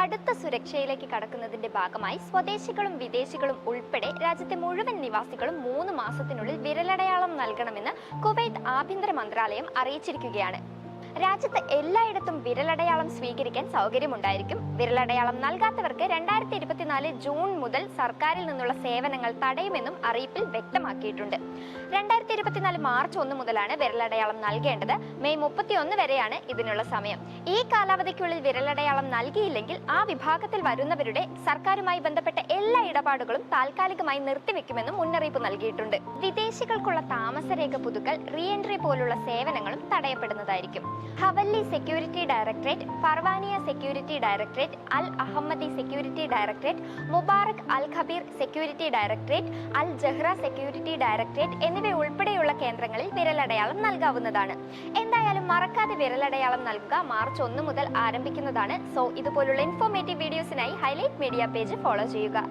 കടുത്ത സുരക്ഷയിലേക്ക് കടക്കുന്നതിന്റെ ഭാഗമായി സ്വദേശികളും വിദേശികളും ഉൾപ്പെടെ രാജ്യത്തെ മുഴുവൻ നിവാസികളും 3 മാസത്തിനുള്ളിൽ വിരലടയാളം നൽകണമെന്ന് കുവൈത്ത് ആഭ്യന്തര മന്ത്രാലയം അറിയിച്ചിരിക്കുകയാണ്. രാജ്യത്ത് എല്ലായിടത്തും വിരലടയാളം സ്വീകരിക്കാൻ സൗകര്യമുണ്ടായിരിക്കും. വിരലടയാളം നൽകാത്തവർക്ക് 2024 ജൂൺ മുതൽ സർക്കാരിൽ നിന്നുള്ള സേവനങ്ങൾ തടയുമെന്നും അറിയിപ്പിൽ വ്യക്തമാക്കിയിട്ടുണ്ട്. 2024 മാർച്ച് 1 മുതലാണ് വിരലടയാളം നൽകേണ്ടത്. മെയ് 31 വരെയാണ് ഇതിനുള്ള സമയം. ഈ കാലാവധിക്കുള്ളിൽ വിരലടയാളം നൽകിയില്ലെങ്കിൽ ആ വിഭാഗത്തിൽ വരുന്നവരുടെ സർക്കാരുമായി ബന്ധപ്പെട്ട എല്ലാ ഇടപാടുകളും താൽക്കാലികമായി നിർത്തിവെക്കുമെന്നും മുന്നറിയിപ്പ് നൽകിയിട്ടുണ്ട്. വിദേശികൾക്കുള്ള താമസരേഖ പുതുക്കൽ, റീ എൻട്രി പോലുള്ള സേവനങ്ങളും തടയപ്പെടുന്നതായിരിക്കും. Hawalli security directorate, Farwaniya security directorate, Al Ahmadi security directorate, Mubarak Al Kabeer security directorate, Al Jahra security directorate എന്നിവ ഉൾപ്പെടെയുള്ള കേന്ദ്രങ്ങളിൽ വിരലടയാളം നൽകാവുന്നതാണ്. എന്തായാലും മറക്കാതെ വിരലടയാളം നൽകുക. മാർച്ച് 1 മുതൽ ആരംഭിക്കുന്നതാണ്. സോ ഇതുപോലുള്ള ഇൻഫോർമേറ്റീവ് വീഡിയോസിനായി ഹൈലൈറ്റ് മീഡിയ പേജ് ഫോളോ ചെയ്യുക.